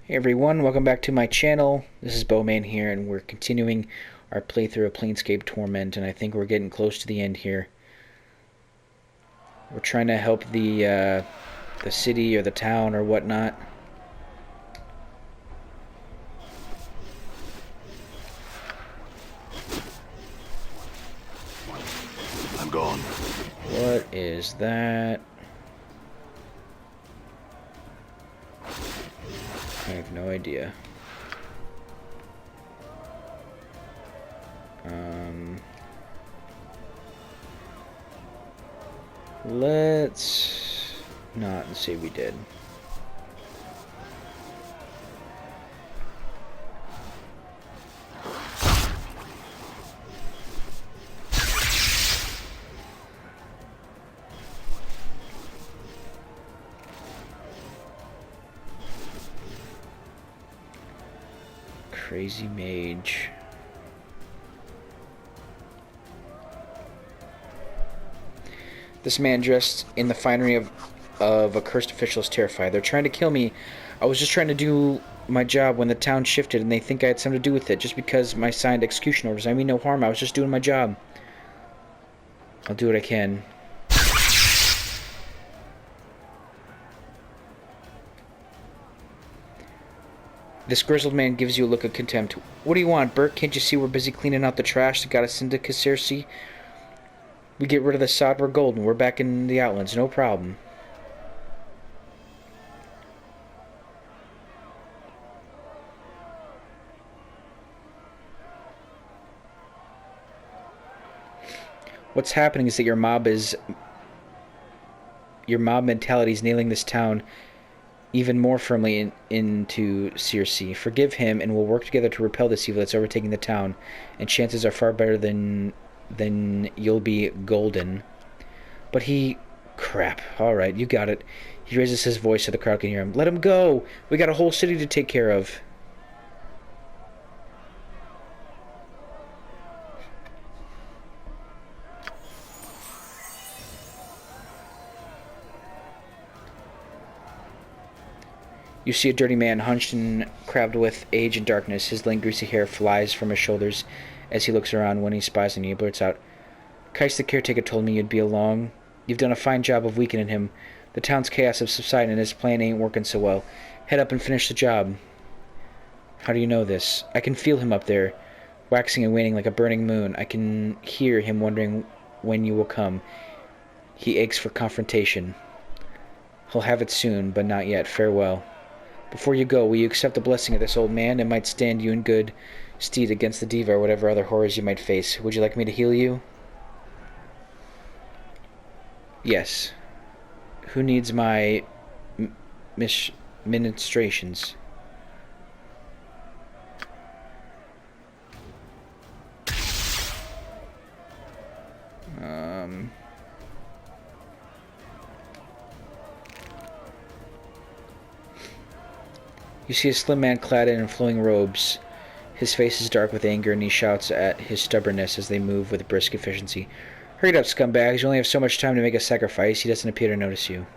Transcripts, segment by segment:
Hey everyone, welcome back to my channel. This is Bowman here, and we're continuing our playthrough of Planescape Torment, and I think we're getting close to the end here. We're trying to help the city or the town or whatnot. I'm gone. What is that? I have no idea. Let's not say we did. Crazy mage. This man dressed in the finery of a cursed official is terrified. They're trying to kill me. I was just trying to do my job when the town shifted, and they think I had something to do with it. Just because I signed execution orders, I mean no harm. I was just doing my job. I'll do what I can. This grizzled man gives you a look of contempt. What do you want, Bert? Can't you see we're busy cleaning out the trash that got us into Circe? We get rid of the sod, we're golden. We're back in the Outlands, no problem. What's happening is that your mob mentality is nailing this town even more firmly into Circe. Forgive him, and we'll work together to repel this evil that's overtaking the town. And chances are far better than you'll be golden. But he... Crap. Alright, you got it. He raises his voice so the crowd can hear him. Let him go! We got a whole city to take care of. You see a dirty man hunched and crabbed with age and darkness. His lank, greasy hair flies from his shoulders as he looks around. When he spies on you, he blurts out, Kais the caretaker told me you'd be along. You've done a fine job of weakening him. The town's chaos has subsided and his plan ain't working so well. Head up and finish the job. How do you know this? I can feel him up there, waxing and waning like a burning moon. I can hear him wondering when you will come. He aches for confrontation. He'll have it soon, but not yet. Farewell. Before you go, will you accept the blessing of this old man? It might stand you in good stead against the diva or whatever other horrors you might face. Would you like me to heal you? Yes. Who needs my ministrations? You see a slim man clad in flowing robes. His face is dark with anger, and he shouts at his stubbornness as they move with brisk efficiency. Hurry it up, scumbags. You only have so much time to make a sacrifice. He doesn't appear to notice you.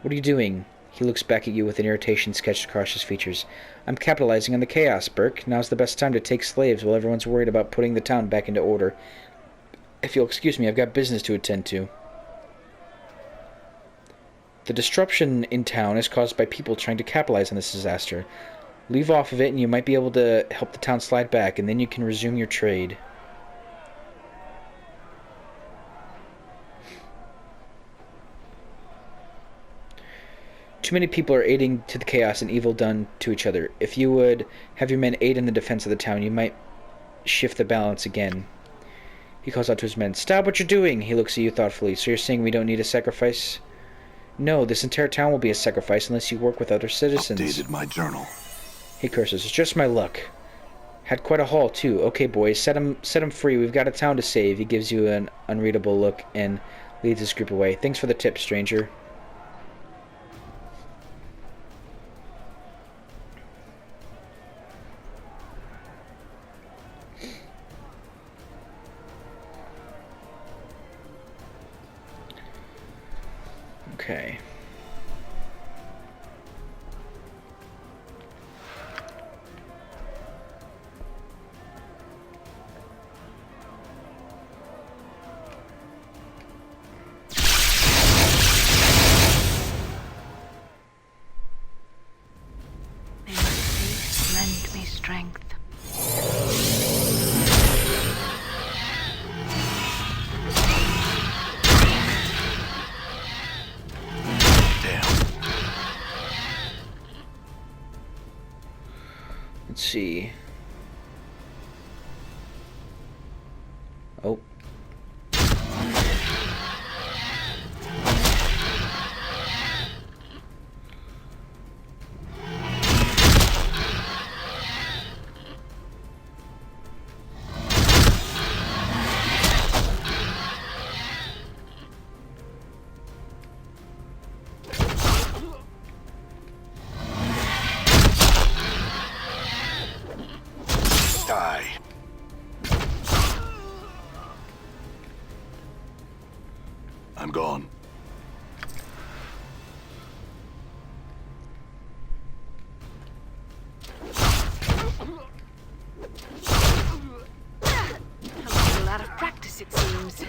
What are you doing? He looks back at you with an irritation sketched across his features. I'm capitalizing on the chaos, Burke. Now's the best time to take slaves while everyone's worried about putting the town back into order. If you'll excuse me, I've got business to attend to. The disruption in town is caused by people trying to capitalize on this disaster. Leave off of it and you might be able to help the town slide back, and then you can resume your trade. Too many people are aiding to the chaos and evil done to each other. If you would have your men aid in the defense of the town, you might shift the balance again. He calls out to his men, Stop what you're doing! He looks at you thoughtfully. So you're saying we don't need a sacrifice? No, this entire town will be a sacrifice unless you work with other citizens. Updated my journal. He curses. It's just my luck. Had quite a haul, too. Okay, boys, set him free. We've got a town to save. He gives you an unreadable look and leads his group away. Thanks for the tip, stranger. Okay. Let's see. Oh. Die. I'm gone. A lot of practice, it seems.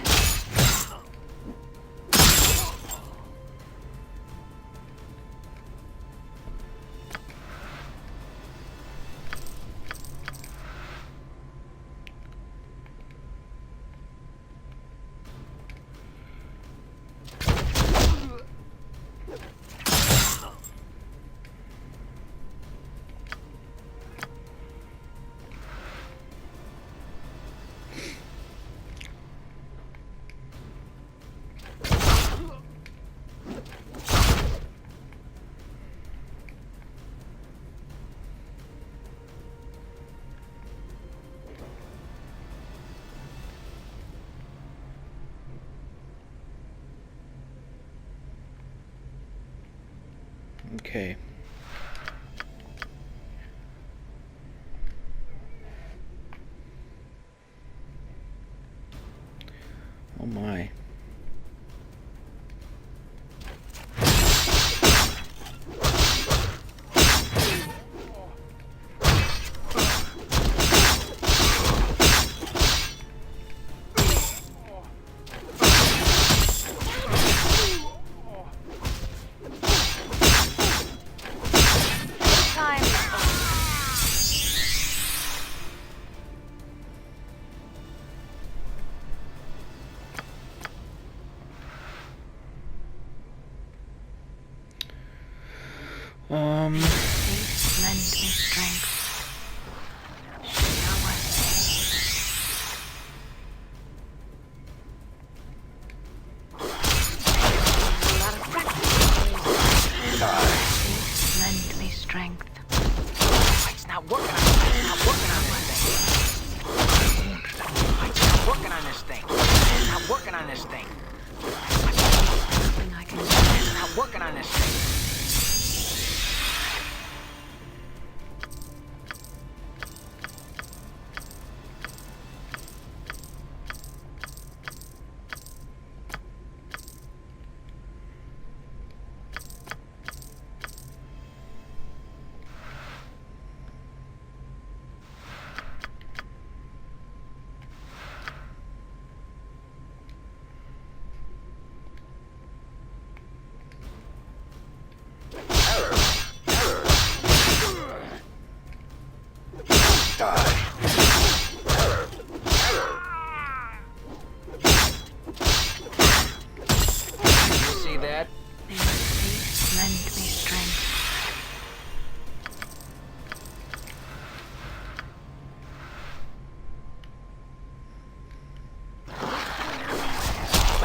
Okay. Oh my. Time is up. Please lend me strength. Shall I say? A lot of practice. Please lend me strength. It's not working on this thing. It's not working on this thing. It's not working on this thing. It's not working on this thing. Nothing I can do. It's not working on this thing. Die. You see that? They must please lend me strength.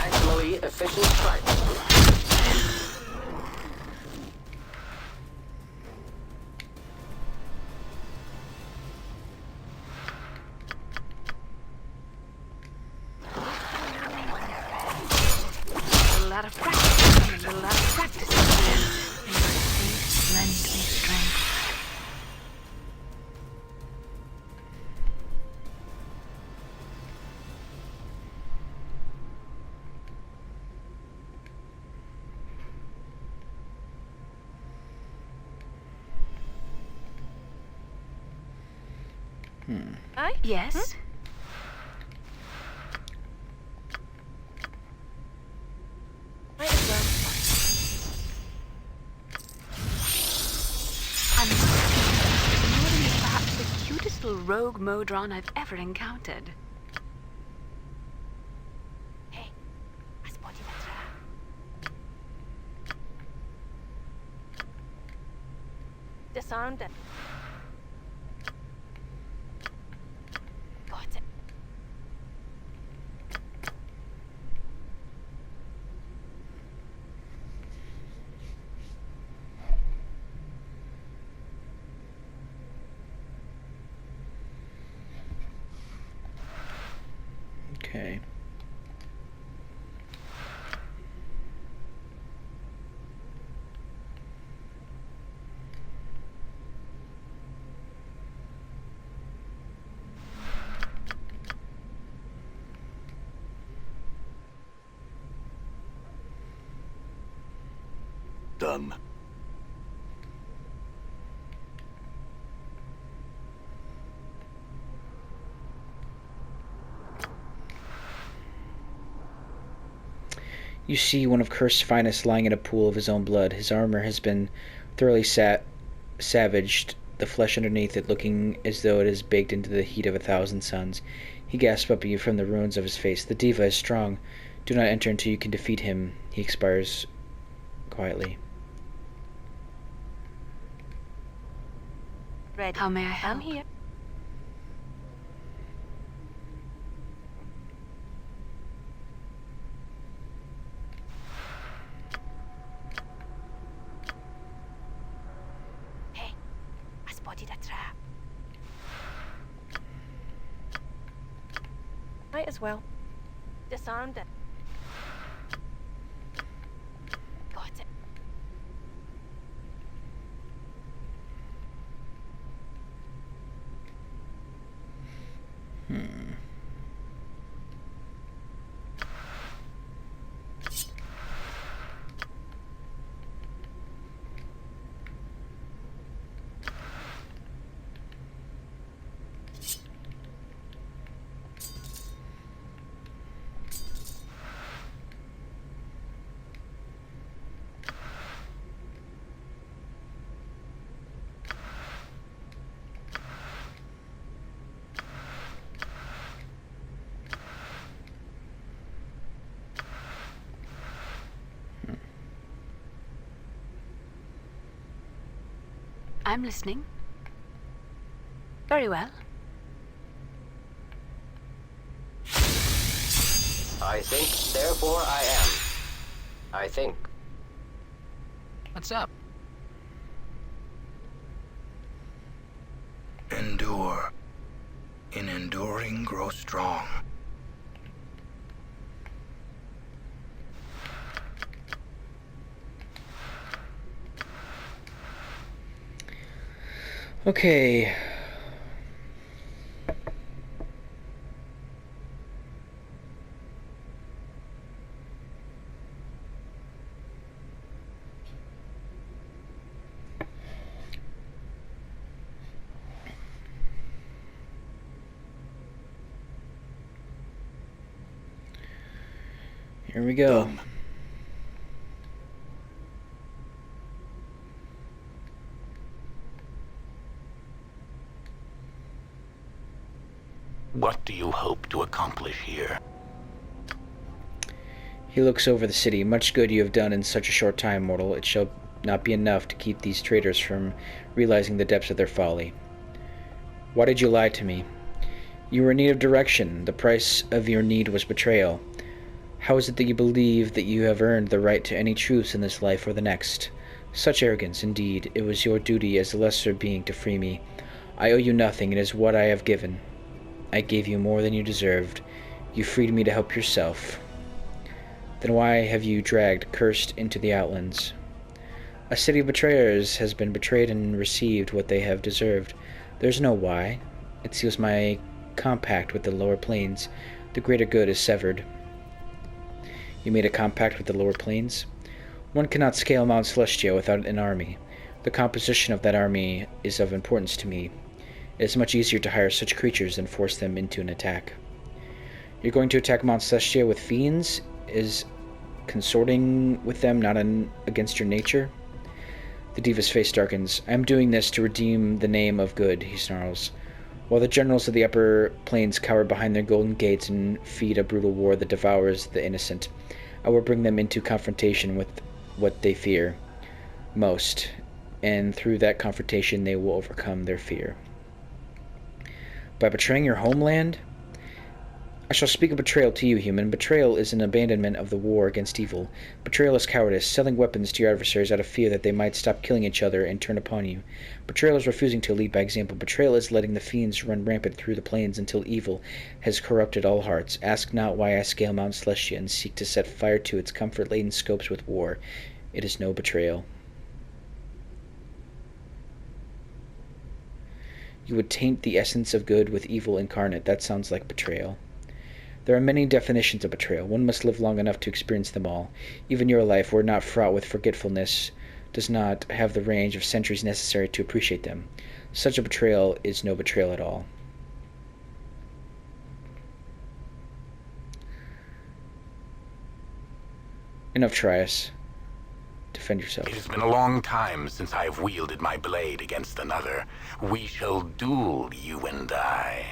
Employee official strike. A lot of practice. A lot of practice. They must please lend me strength. Yes? Might as well. Norden is perhaps the cutest little rogue Modron I've ever encountered. Hey, I spotted a trap. Disarmed and done. You see one of Curst's finest lying in a pool of his own blood. His armor has been thoroughly savaged, the flesh underneath it looking as though it is baked into the heat of 1,000 suns. He gasps up at you from the ruins of his face. The diva is strong. Do not enter until you can defeat him. He expires quietly. Ready. How may I help? I'm here. Hey, I spotted a trap. Might as well. Disarmed it. Got it. I'm listening. Very well. I think, therefore I am. I think. What's up? Endure. In enduring, grow strong. Okay. Here we go. Done. What do you hope to accomplish here? He looks over the city. Much good you have done in such a short time, mortal. It shall not be enough to keep these traitors from realizing the depths of their folly. Why did you lie to me? You were in need of direction. The price of your need was betrayal. How is it that you believe that you have earned the right to any truths in this life or the next? Such arrogance, indeed. It was your duty as a lesser being to free me. I owe you nothing. It is what I have given. I gave you more than you deserved. You freed me to help yourself. Then why have you dragged Curst into the Outlands? A city of betrayers has been betrayed and received what they have deserved. There's no why. It seals my compact with the lower planes. The greater good is severed. You made a compact with the lower planes? One cannot scale Mount Celestia without an army. The composition of that army is of importance to me. It is much easier to hire such creatures than force them into an attack. You're going to attack Mount Celestia with fiends? Is consorting with them not against your nature? The diva's face darkens. I am doing this to redeem the name of good, he snarls. While the generals of the upper plains cower behind their golden gates and feed a brutal war that devours the innocent, I will bring them into confrontation with what they fear most, and through that confrontation they will overcome their fear. By betraying your homeland? I shall speak of betrayal to you, human. Betrayal is an abandonment of the war against evil. Betrayal is cowardice, selling weapons to your adversaries out of fear that they might stop killing each other and turn upon you. Betrayal is refusing to lead by example. Betrayal is letting the fiends run rampant through the plains until evil has corrupted all hearts. Ask not why I scale Mount Celestia and seek to set fire to its comfort-laden scopes with war. It is no betrayal. You would taint the essence of good with evil incarnate. That sounds like betrayal. There are many definitions of betrayal. One must live long enough to experience them all. Even your life, were not fraught with forgetfulness, does not have the range of centuries necessary to appreciate them. Such a betrayal is no betrayal at all. Enough, Trias. Defend yourself. It has been a long time since I have wielded my blade against another. We shall duel, you and I.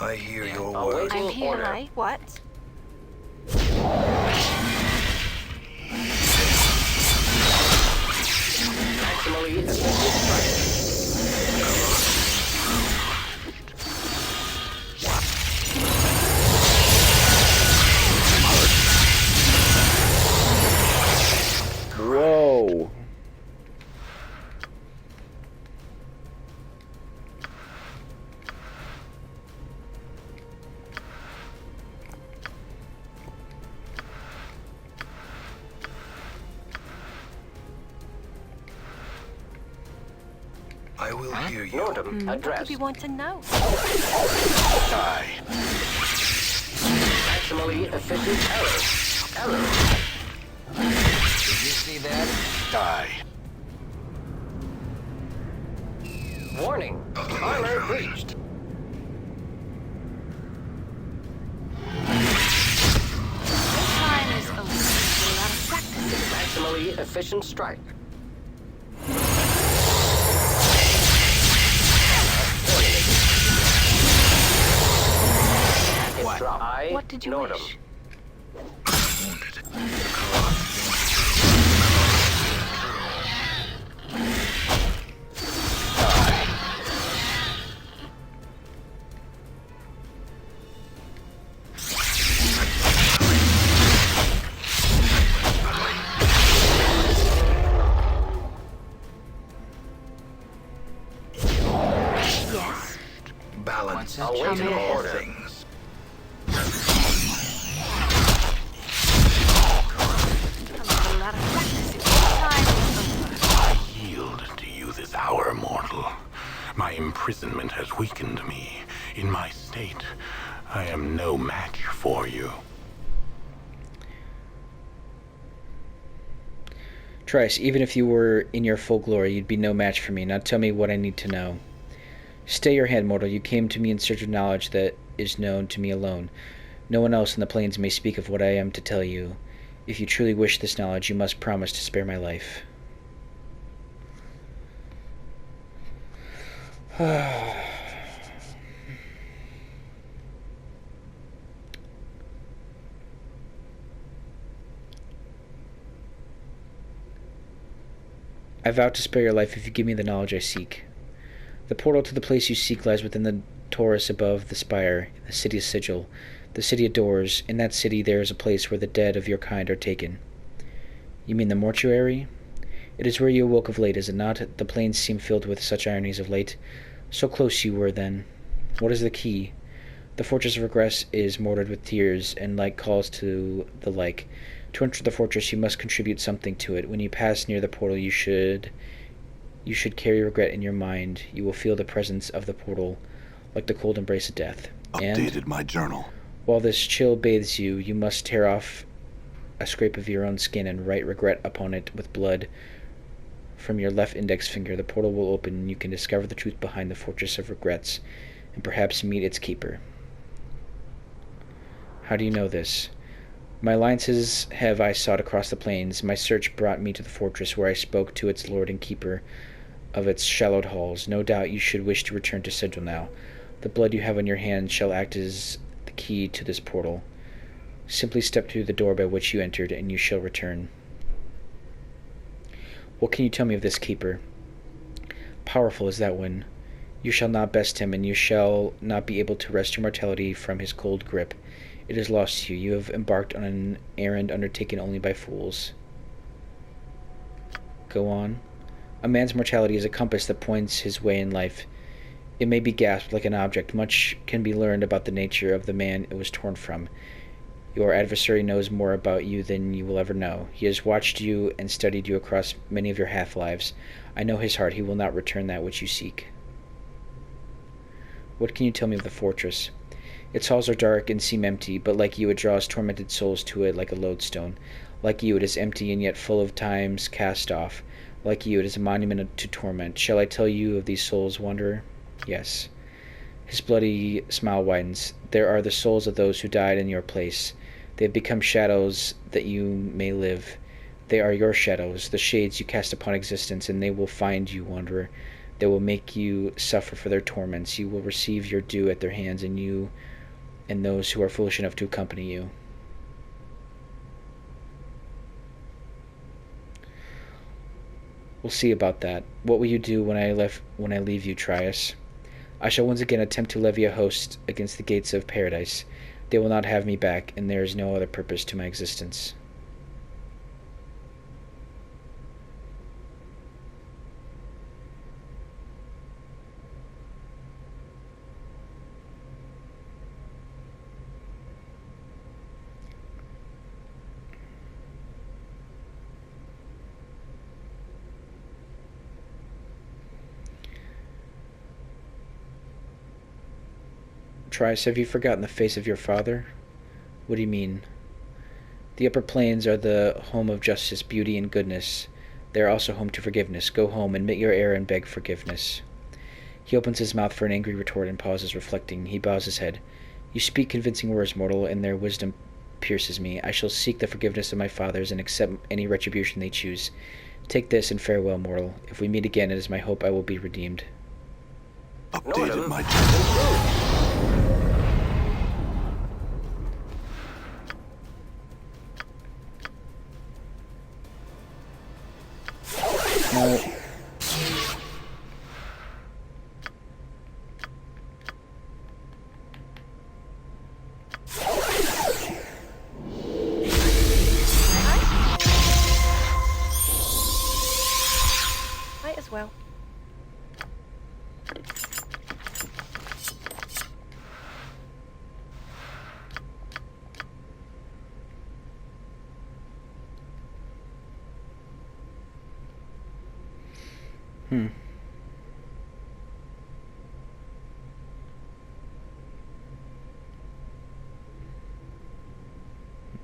I hear your Awaiting I'm here, order. aye. What? Maximally efficient strike. Whoa. I will hear you. Nordum What addressed. do we want to know? Die. Maximally efficient error. Error. Did you see that? Die. Warning. Armor breached. This time is over. A lot of practice. Maximally efficient strike. What? Drop. I, What did you Nordum. wish? Yes. Balance Awaiting Come order. things. A lot of practice. This time is over. I yield to you this hour, mortal. My imprisonment has weakened me. In my state, I am no match for you. Trias, even if you were in your full glory, you'd be no match for me. Now tell me what I need to know. Stay your hand, mortal. You came to me in search of knowledge that is known to me alone. No one else in the plains may speak of what I am to tell you. If you truly wish this knowledge, you must promise to spare my life. I vow to spare your life if you give me the knowledge I seek. The portal to the place you seek lies within the torus above the spire, in the city's sigil. The city adores. In that city there is a place where the dead of your kind are taken. You mean the mortuary? It is where you awoke of late, is it not? The plains seem filled with such ironies of late. So close you were then. What is the key? The fortress of regress is mortared with tears, and like calls to the like. To enter the fortress you must contribute something to it. When you pass near the portal you should carry regret in your mind. You will feel the presence of the portal, like the cold embrace of death. Updated my journal. While this chill bathes you, you must tear off a scrape of your own skin and write regret upon it with blood from your left index finger. The portal will open and you can discover the truth behind the fortress of regrets, and perhaps meet its keeper. How do you know this? My alliances have I sought across the plains. My search brought me to the fortress, where I spoke to its lord and keeper of its shallowed halls. No doubt you should wish to return to Sigil now. The blood you have on your hands shall act as the key to this portal. Simply step through the door by which you entered, and you shall return. What can you tell me of this keeper? Powerful is that one. You shall not best him, and you shall not be able to wrest your mortality from his cold grip. It is lost to you. You have embarked on an errand undertaken only by fools. Go on. A man's mortality is a compass that points his way in life. It may be grasped like an object. Much can be learned about the nature of the man it was torn from. Your adversary knows more about you than you will ever know. He has watched you and studied you across many of your half-lives. I know his heart. He will not return that which you seek. What can you tell me of the fortress? Its halls are dark and seem empty, but like you it draws tormented souls to it like a lodestone. Like you, it is empty and yet full of times cast off. Like you, it is a monument to torment. Shall I tell you of these souls, wanderer? Yes. His bloody smile widens. There are the souls of those who died in your place. They have become shadows that you may live. They are your shadows, the shades you cast upon existence, and they will find you, wanderer. They will make you suffer for their torments. You will receive your due at their hands, and you and those who are foolish enough to accompany you. We'll see about that. What will you do when I leave you, Trias? I shall once again attempt to levy a host against the gates of paradise. They will not have me back, and there is no other purpose to my existence. Trias, have you forgotten the face of your father? What do you mean? The upper planes are the home of justice, beauty, and goodness. They are also home to forgiveness. Go home, admit your error, and beg forgiveness. He opens his mouth for an angry retort and pauses, reflecting. He bows his head. You speak convincing words, mortal, and their wisdom pierces me. I shall seek the forgiveness of my fathers and accept any retribution they choose. Take this and farewell, mortal. If we meet again, it is my hope I will be redeemed. Updated my Now, Might as well.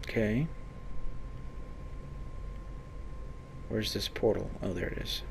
Okay. Where's this portal? Oh, there it is.